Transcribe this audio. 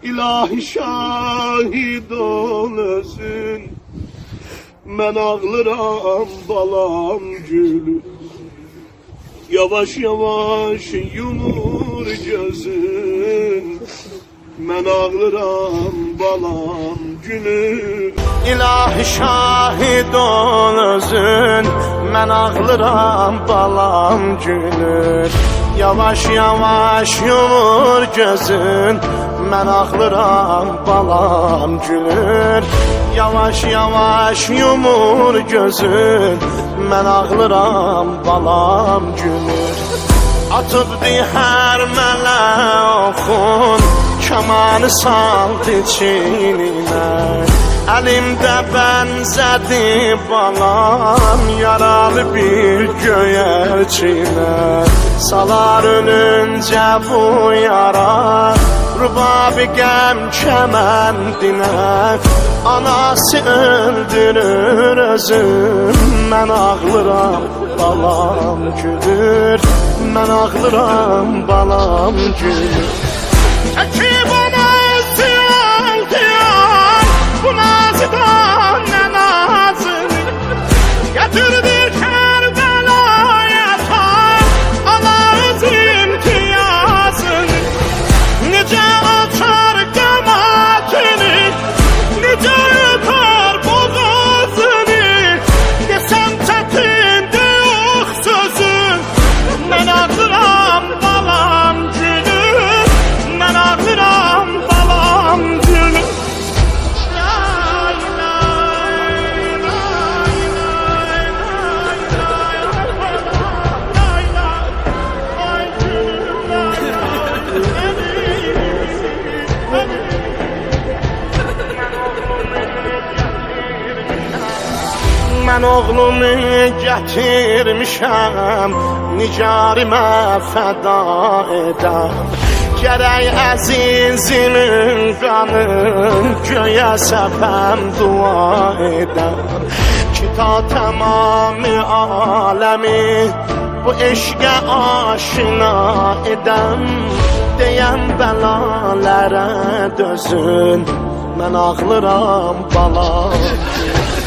İlahi şahid ol özün. Mən ağlıram balam gülüm. Yavaş yavaş yumur gözün. Mən ağlıram balam gülüm. İlahi şahid ol özün. Mən ağlıram balam gülür. Yavaş yavaş yumur gözün. Mən ağlıram balam gülür. Yavaş yavaş yumur gözün. Mən ağlıram balam gülür. Atıbdı hər mələ oxun, kamanı saldı çiynimə. Əlimdə bənzədi balam, yaralı bir göyərçinə. Salar ölüncə bu yara, rubabi qəm kəməndinə. Anası öldürür özüm, mən ağlıram balam gülür. Mən ağlıram balam gülür. Çəkib ona ziyan diyan, bu nazıdan nə nazını gətirdi Kərbəlaya tar, Allah'ız imtiyazını. Necə açar qəmatını, necə yutar boğazını. Desəm çətindir yox sözün. Mən ağlıram balam gülür. Mən ağlıram balam gülür. Lay lay lay lay lay lay ay gülür lay Mən oğlumu gətirmişəm, nigarimə fəda edəm. Gərək əzizimin qanın göyə səpəm dua edəm. Ki ta tamamı aləmi bu eşqə aşina edəm. Deyəm bəlalərə dözün, mən ağlıram balam.